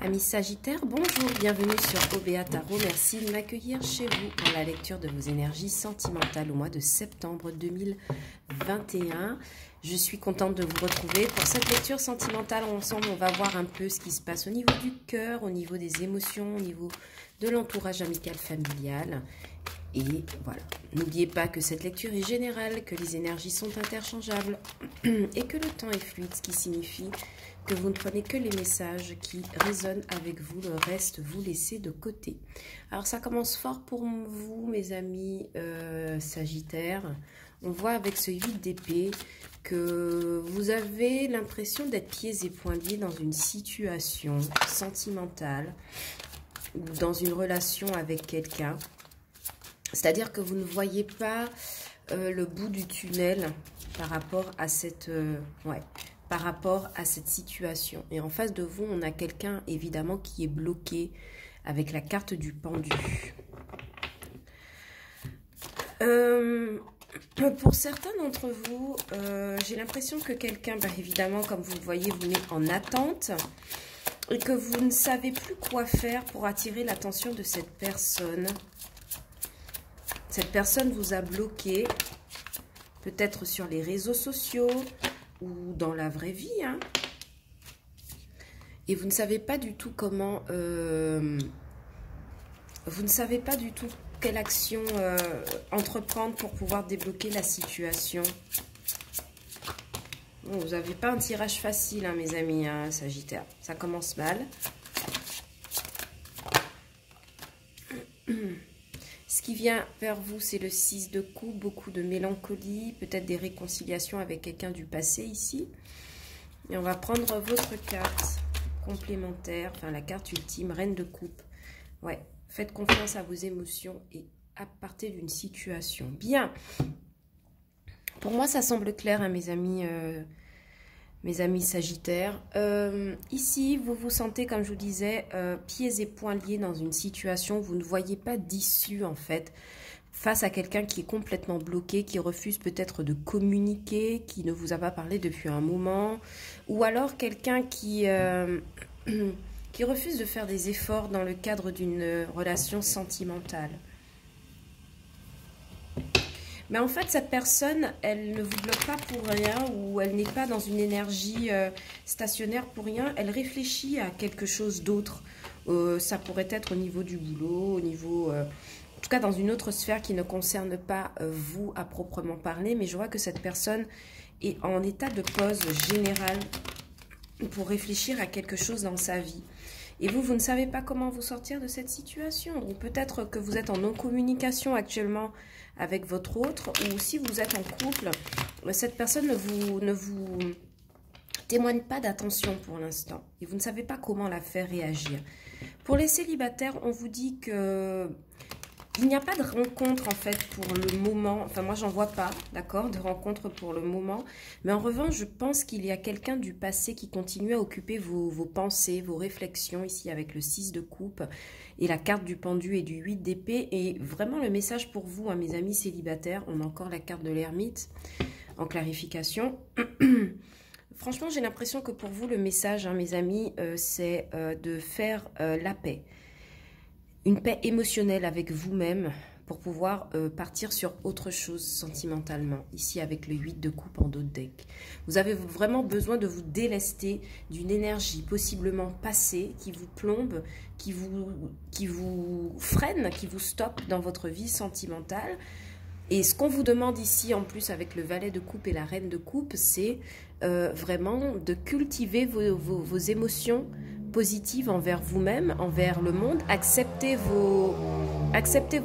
Amis Sagittaires, bonjour, bienvenue sur OBA Tarot. Merci de m'accueillir chez vous pour la lecture de vos énergies sentimentales au mois de septembre 2021. Je suis contente de vous retrouver pour cette lecture sentimentale. Ensemble, on va voir un peu ce qui se passe au niveau du cœur, au niveau des émotions, au niveau de l'entourage amical familial. Et voilà, n'oubliez pas que cette lecture est générale, que les énergies sont interchangeables et que le temps est fluide, ce qui signifie que vous ne prenez que les messages qui résonnent avec vous, le reste vous laissez de côté. Alors ça commence fort pour vous, mes amis Sagittaires. On voit avec ce 8 d'épée que vous avez l'impression d'être pieds et poings liés dans une situation sentimentale ou dans une relation avec quelqu'un. C'est-à-dire que vous ne voyez pas le bout du tunnel par rapport à cette situation. Et en face de vous, on a quelqu'un, évidemment, qui est bloqué avec la carte du pendu. Pour certains d'entre vous, j'ai l'impression que quelqu'un, évidemment, comme vous le voyez, vous met en attente et que vous ne savez plus quoi faire pour attirer l'attention de cette personne. Cette personne vous a bloqué, peut-être sur les réseaux sociaux ou dans la vraie vie, hein. Et vous ne savez pas du tout comment... vous ne savez pas du tout quelle action entreprendre pour pouvoir débloquer la situation. Bon, vous n'avez pas un tirage facile, hein, mes amis, hein, Sagittaire. Ça commence mal. Ce qui vient vers vous, c'est le 6 de coupe, beaucoup de mélancolie, peut-être des réconciliations avec quelqu'un du passé ici. Et on va prendre votre carte complémentaire, enfin la carte ultime, reine de coupe. Ouais, faites confiance à vos émotions et partez d'une situation. Bien. Pour moi, ça semble clair, hein, mes amis Sagittaires. Ici, vous vous sentez, comme je vous disais, pieds et poings liés dans une situation où vous ne voyez pas d'issue, en fait, face à quelqu'un qui est complètement bloqué, qui refuse peut-être de communiquer, qui ne vous a pas parlé depuis un moment, ou alors quelqu'un qui refuse de faire des efforts dans le cadre d'une relation sentimentale. Mais en fait, cette personne, elle ne vous bloque pas pour rien ou elle n'est pas dans une énergie stationnaire pour rien. Elle réfléchit à quelque chose d'autre. Ça pourrait être au niveau du boulot, au niveau... en tout cas, dans une autre sphère qui ne concerne pas vous à proprement parler. Mais je vois que cette personne est en état de pause générale pour réfléchir à quelque chose dans sa vie. Et vous ne savez pas comment vous sortir de cette situation. Donc peut-être que vous êtes en non-communication actuellement avec votre autre, ou si vous êtes en couple, cette personne ne vous témoigne pas d'attention pour l'instant. Et vous ne savez pas comment la faire réagir. Pour les célibataires, on vous dit que... il n'y a pas de rencontre en fait pour le moment, enfin moi j'en vois pas, d'accord, de rencontre pour le moment, mais en revanche je pense qu'il y a quelqu'un du passé qui continue à occuper vos pensées, vos réflexions, ici avec le 6 de coupe et la carte du pendu et du 8 d'épée, et vraiment le message pour vous, hein, mes amis célibataires, on a encore la carte de l'ermite en clarification. Franchement j'ai l'impression que pour vous le message, hein, mes amis, c'est de faire la paix. Une paix émotionnelle avec vous-même pour pouvoir partir sur autre chose sentimentalement. Ici, avec le 8 de coupe en dos de deck. Vous avez vraiment besoin de vous délester d'une énergie possiblement passée qui vous plombe, qui vous freine, qui vous stoppe dans votre vie sentimentale. Et ce qu'on vous demande ici, en plus, avec le valet de coupe et la reine de coupe, c'est vraiment de cultiver vos émotions positive envers vous-même, envers le monde. Acceptez vos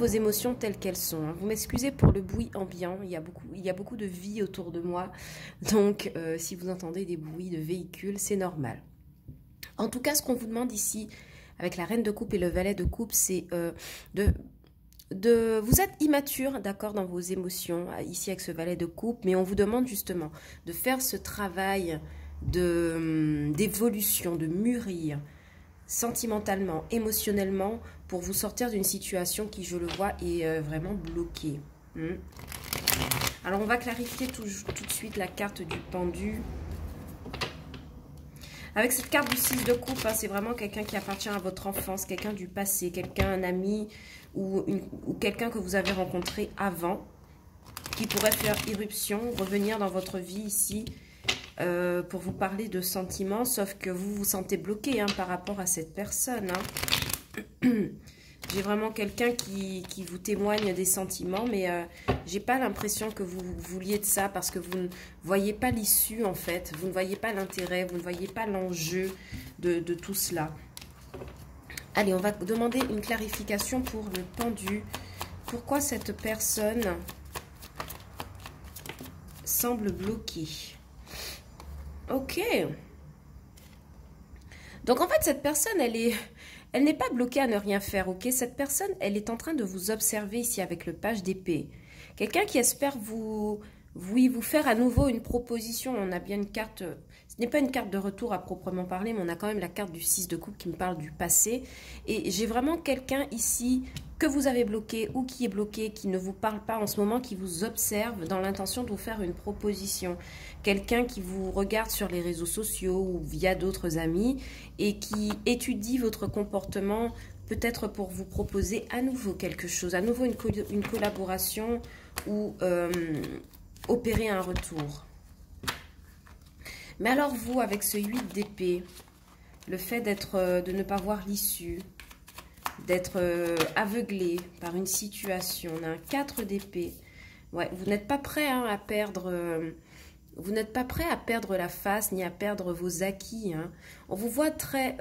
émotions telles qu'elles sont, hein. Vous m'excusez pour le bruit ambiant, il y a beaucoup de vie autour de moi, donc si vous entendez des bruits de véhicules, c'est normal. En tout cas, ce qu'on vous demande ici, avec la reine de coupe et le valet de coupe, c'est vous êtes immature, d'accord, dans vos émotions, ici avec ce valet de coupe, mais on vous demande justement de faire ce travail d'évolution, de mûrir sentimentalement, émotionnellement, pour vous sortir d'une situation qui, je le vois, est vraiment bloquée. Alors, on va clarifier tout de suite la carte du pendu. Avec cette carte du 6 de coupe, hein, c'est vraiment quelqu'un qui appartient à votre enfance, quelqu'un du passé, quelqu'un, un ami ou quelqu'un que vous avez rencontré avant, qui pourrait faire irruption, revenir dans votre vie ici pour vous parler de sentiments, sauf que vous vous sentez bloqué hein, par rapport à cette personne. Hein. J'ai vraiment quelqu'un qui vous témoigne des sentiments, mais j'ai pas l'impression que vous vouliez de ça parce que vous ne voyez pas l'issue en fait. Vous ne voyez pas l'intérêt, vous ne voyez pas l'enjeu de tout cela. Allez, on va demander une clarification pour le pendu. Pourquoi cette personne semble bloquée? Ok. Donc en fait, cette personne, elle n'est pas bloquée à ne rien faire, ok? Cette personne, elle est en train de vous observer ici avec le page d'épée. Quelqu'un qui espère vous faire à nouveau une proposition. On a bien une carte, ce n'est pas une carte de retour à proprement parler, mais on a quand même la carte du 6 de coupe qui me parle du passé. Et j'ai vraiment quelqu'un ici que vous avez bloqué ou qui est bloqué, qui ne vous parle pas en ce moment, qui vous observe dans l'intention de vous faire une proposition. Quelqu'un qui vous regarde sur les réseaux sociaux ou via d'autres amis et qui étudie votre comportement peut-être pour vous proposer à nouveau quelque chose, à nouveau une collaboration ou opérer un retour. Mais alors vous, avec ce 8 d'épée, le fait de ne pas voir l'issue, d'être aveuglé par une situation, on a un 4 d'épée. Ouais, vous n'êtes pas prêt hein, à perdre... vous n'êtes pas prêt à perdre la face ni à perdre vos acquis. Hein. On vous voit très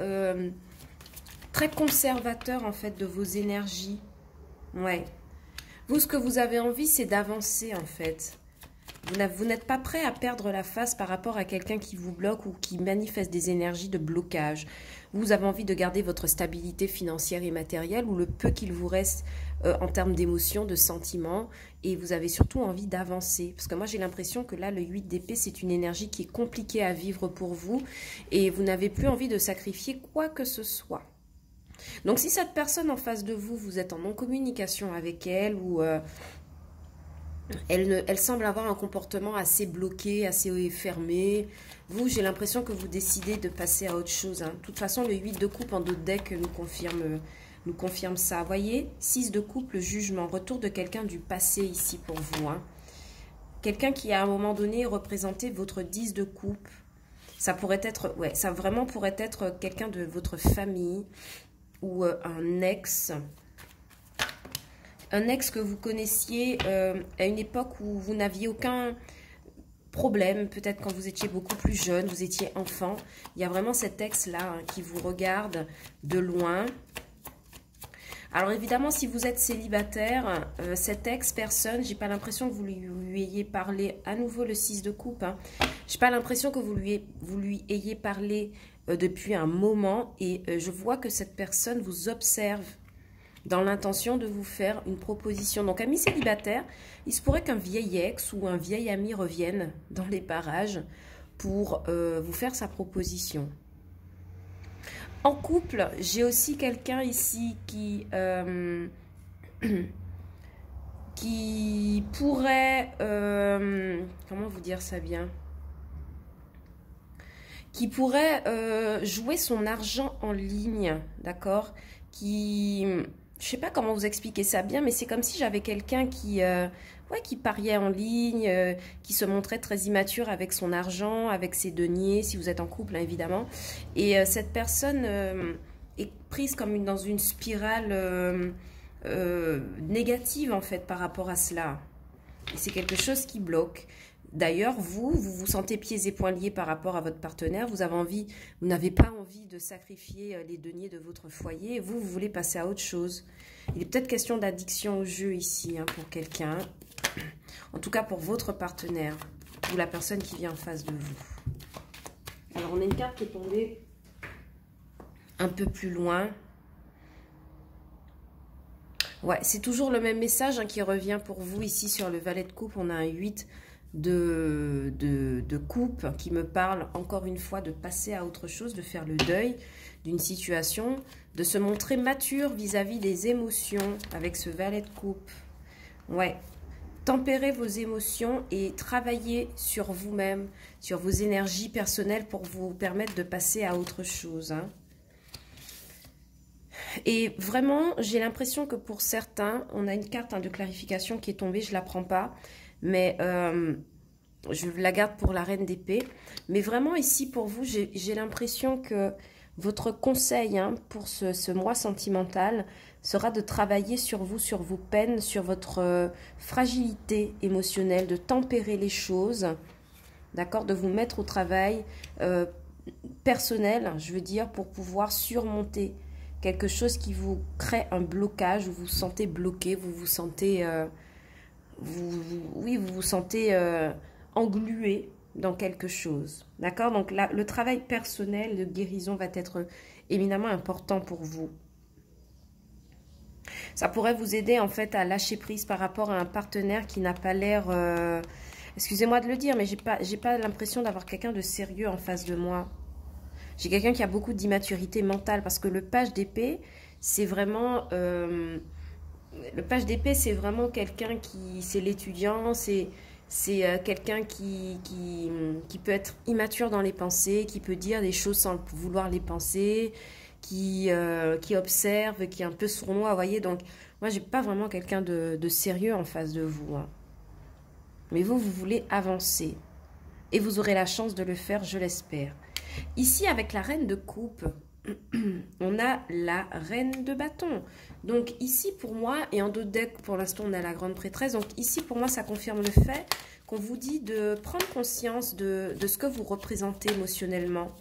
conservateur en fait de vos énergies. Ouais. Vous, ce que vous avez envie, c'est d'avancer en fait. Vous n'êtes pas prêt à perdre la face par rapport à quelqu'un qui vous bloque ou qui manifeste des énergies de blocage. Vous avez envie de garder votre stabilité financière et matérielle ou le peu qu'il vous reste en termes d'émotions, de sentiments. Et vous avez surtout envie d'avancer. Parce que moi, j'ai l'impression que là, le 8 d'épée, c'est une énergie qui est compliquée à vivre pour vous. Et vous n'avez plus envie de sacrifier quoi que ce soit. Donc, si cette personne en face de vous, vous êtes en non-communication avec elle ou... Elle semble avoir un comportement assez bloqué, assez fermé. Vous, j'ai l'impression que vous décidez de passer à autre chose. Hein. De toute façon, le 8 de coupe en dos de deck nous confirme ça. Vous voyez, 6 de coupe, le jugement. Retour de quelqu'un du passé ici pour vous. Hein. Quelqu'un qui, à un moment donné, représentait votre 10 de coupe. Ça pourrait être, ouais, ça vraiment pourrait être quelqu'un de votre famille ou un ex. Un ex que vous connaissiez à une époque où vous n'aviez aucun problème, peut-être quand vous étiez beaucoup plus jeune, vous étiez enfant. Il y a vraiment cet ex-là hein, qui vous regarde de loin. Alors évidemment, si vous êtes célibataire, cette ex-personne, j'ai pas l'impression que vous lui ayez parlé, à nouveau le 6 de coupe, hein, j'ai pas l'impression que vous lui ayez parlé depuis un moment et je vois que cette personne vous observe dans l'intention de vous faire une proposition. Donc, amis célibataires, il se pourrait qu'un vieil ex ou un vieil ami revienne dans les parages pour vous faire sa proposition. En couple, j'ai aussi quelqu'un ici qui pourrait... comment vous dire ça bien? Qui pourrait jouer son argent en ligne, d'accord? Je ne sais pas comment vous expliquer ça bien, mais c'est comme si j'avais quelqu'un qui pariait en ligne, qui se montrait très immature avec son argent, avec ses deniers, si vous êtes en couple, hein, évidemment. Et cette personne est prise comme dans une spirale négative, en fait, par rapport à cela. Et c'est quelque chose qui bloque. D'ailleurs, vous vous sentez pieds et poings liés par rapport à votre partenaire. Vous n'avez pas envie de sacrifier les deniers de votre foyer. Et vous voulez passer à autre chose. Il est peut-être question d'addiction au jeu ici hein, pour quelqu'un. En tout cas, pour votre partenaire ou la personne qui vient en face de vous. Alors, on a une carte qui est tombée un peu plus loin. Ouais, c'est toujours le même message hein, qui revient pour vous ici sur le valet de coupe. On a un 8 de coupe qui me parle encore une fois de passer à autre chose, de faire le deuil d'une situation, de se montrer mature vis-à-vis des émotions avec ce valet de coupe. Ouais, tempérer vos émotions et travailler sur vous-même, sur vos énergies personnelles pour vous permettre de passer à autre chose. Hein. Et vraiment, j'ai l'impression que pour certains, on a une carte de clarification qui est tombée, je ne la prends pas, mais je la garde pour la reine d'épée. Mais vraiment ici, pour vous, j'ai l'impression que votre conseil pour ce mois sentimental sera de travailler sur vous, sur vos peines, sur votre fragilité émotionnelle, de tempérer les choses, d'accord, de vous mettre au travail personnel, je veux dire, pour pouvoir surmonter quelque chose qui vous crée un blocage, vous vous sentez bloqué, vous vous sentez, vous vous sentez englué dans quelque chose. D'accord? Donc là, le travail personnel de guérison va être éminemment important pour vous. Ça pourrait vous aider en fait à lâcher prise par rapport à un partenaire qui n'a pas l'air... excusez-moi de le dire, mais j'ai pas l'impression d'avoir quelqu'un de sérieux en face de moi. J'ai quelqu'un qui a beaucoup d'immaturité mentale parce que le page d'épée, c'est vraiment... le page d'épée, c'est vraiment quelqu'un qui... C'est l'étudiant, c'est quelqu'un qui peut être immature dans les pensées, qui peut dire des choses sans vouloir les penser, qui observe, qui est un peu sournois, vous voyez. Donc, moi, j'ai pas vraiment quelqu'un de sérieux en face de vous. Hein. Mais vous voulez avancer. Et vous aurez la chance de le faire, je l'espère. Ici, avec la reine de coupe, on a la reine de bâton. Donc ici, pour moi, et en d'autres decks, pour l'instant, on a la grande prêtresse. Donc ici, pour moi, ça confirme le fait qu'on vous dit de prendre conscience de ce que vous représentez émotionnellement,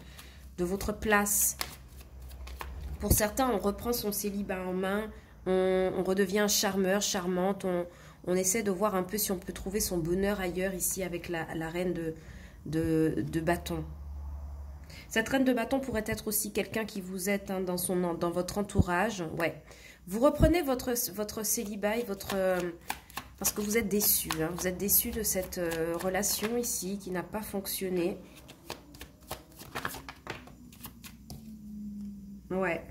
de votre place. Pour certains, on reprend son célibat en main, on redevient charmeur, charmante, on essaie de voir un peu si on peut trouver son bonheur ailleurs, ici, avec la reine de bâton. Cette reine de bâton pourrait être aussi quelqu'un qui vous êtes dans votre entourage. Ouais. Vous reprenez votre célibat et parce que vous êtes déçu. Hein. Vous êtes déçu de cette relation ici qui n'a pas fonctionné. Ouais.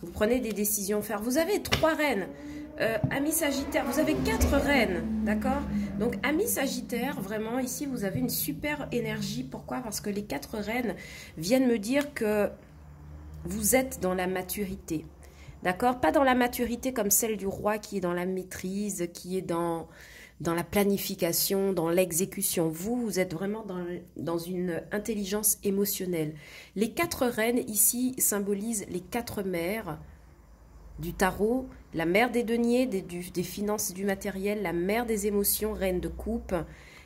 Vous prenez des décisions fermes. Vous avez 3 reines. Amis Sagittaire, vous avez 4 reines, d'accord? Donc, Amis Sagittaire, vraiment, ici, vous avez une super énergie. Pourquoi? Parce que les 4 reines viennent me dire que vous êtes dans la maturité, d'accord? Pas dans la maturité comme celle du roi qui est dans la maîtrise, qui est dans la planification, dans l'exécution. Vous êtes vraiment dans une intelligence émotionnelle. Les 4 reines, ici, symbolisent les 4 mères du tarot, la mère des deniers, des finances et du matériel, la mère des émotions, reine de coupe,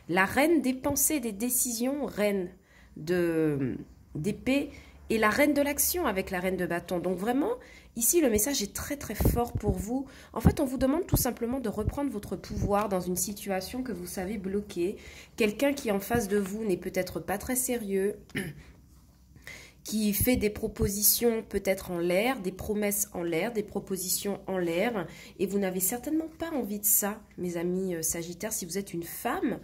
la reine des pensées, des décisions, reine d'épée, et la reine de l'action avec la reine de bâton. Donc vraiment, ici, le message est très très fort pour vous. En fait, on vous demande tout simplement de reprendre votre pouvoir dans une situation que vous savez bloquer. Quelqu'un qui est en face de vous n'est peut-être pas très sérieux, qui fait des propositions peut-être en l'air, des promesses en l'air, des propositions en l'air. Et vous n'avez certainement pas envie de ça, mes amis Sagittaires. Si vous êtes une femme,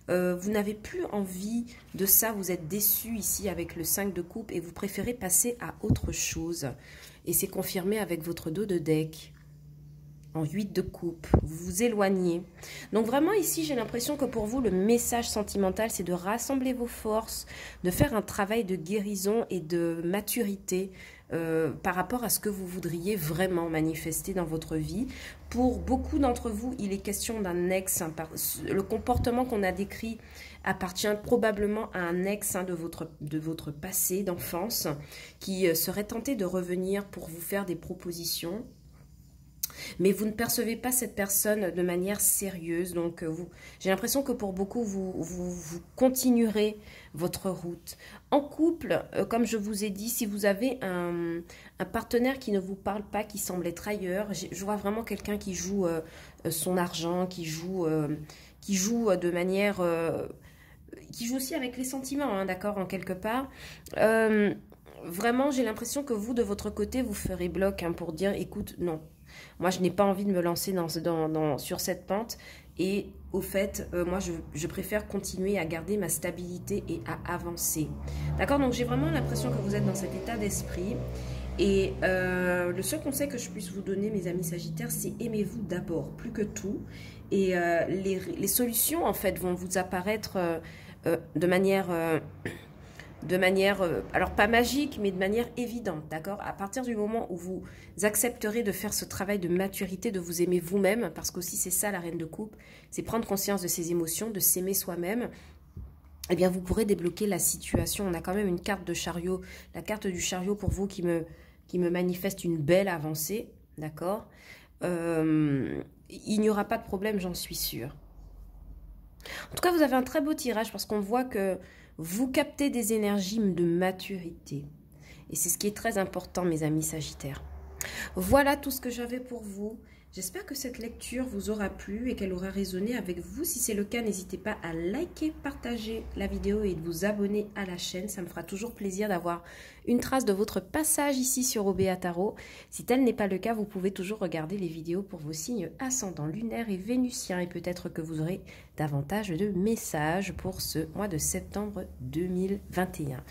vous n'avez plus envie de ça. Vous êtes déçu ici avec le 5 de coupe et vous préférez passer à autre chose. Et c'est confirmé avec votre dos de deck. En 8 de coupe, vous vous éloignez. Donc vraiment ici, j'ai l'impression que pour vous, le message sentimental, c'est de rassembler vos forces, de faire un travail de guérison et de maturité par rapport à ce que vous voudriez vraiment manifester dans votre vie. Pour beaucoup d'entre vous, il est question d'un ex. Le comportement qu'on a décrit appartient probablement à un ex de votre passé d'enfance qui serait tenté de revenir pour vous faire des propositions. Mais vous ne percevez pas cette personne de manière sérieuse. Donc, j'ai l'impression que pour beaucoup, vous continuerez votre route. En couple, comme je vous ai dit, si vous avez un partenaire qui ne vous parle pas, qui semble être ailleurs, je vois vraiment quelqu'un qui joue son argent, qui joue de manière... qui joue aussi avec les sentiments, hein, d'accord, en quelque part. Vraiment, j'ai l'impression que vous, de votre côté, vous ferez bloc pour dire, écoute, non. Moi, je n'ai pas envie de me lancer sur cette pente. Et au fait, moi, je préfère continuer à garder ma stabilité et à avancer. D'accord? Donc, j'ai vraiment l'impression que vous êtes dans cet état d'esprit. Et le seul conseil que je puisse vous donner, mes amis Sagittaires, c'est aimez-vous d'abord, plus que tout. Et les solutions, en fait, vont vous apparaître de manière alors pas magique, mais de manière évidente, d'accord? À partir du moment où vous accepterez de faire ce travail de maturité, de vous aimer vous-même, parce qu'aussi c'est ça la reine de coupe, c'est prendre conscience de ses émotions, de s'aimer soi-même, eh bien vous pourrez débloquer la situation. On a quand même une carte de chariot, la carte du chariot pour vous qui me manifeste une belle avancée, d'accord? Il n'y aura pas de problème, j'en suis sûre. En tout cas, vous avez un très beau tirage parce qu'on voit que vous captez des énergies de maturité. Et c'est ce qui est très important, mes amis Sagittaires. Voilà tout ce que j'avais pour vous. J'espère que cette lecture vous aura plu et qu'elle aura résonné avec vous. Si c'est le cas, n'hésitez pas à liker, partager la vidéo et de vous abonner à la chaîne. Ça me fera toujours plaisir d'avoir une trace de votre passage ici sur OBA Tarot. Si tel n'est pas le cas, vous pouvez toujours regarder les vidéos pour vos signes ascendants lunaires et vénusiens. Et peut-être que vous aurez davantage de messages pour ce mois de septembre 2021.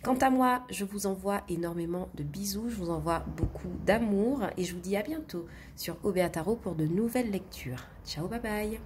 Quant à moi, je vous envoie énormément de bisous. Je vous envoie beaucoup d'amour et je vous dis à bientôt sur OBA Tarot pour de nouvelles lectures. Ciao, bye bye.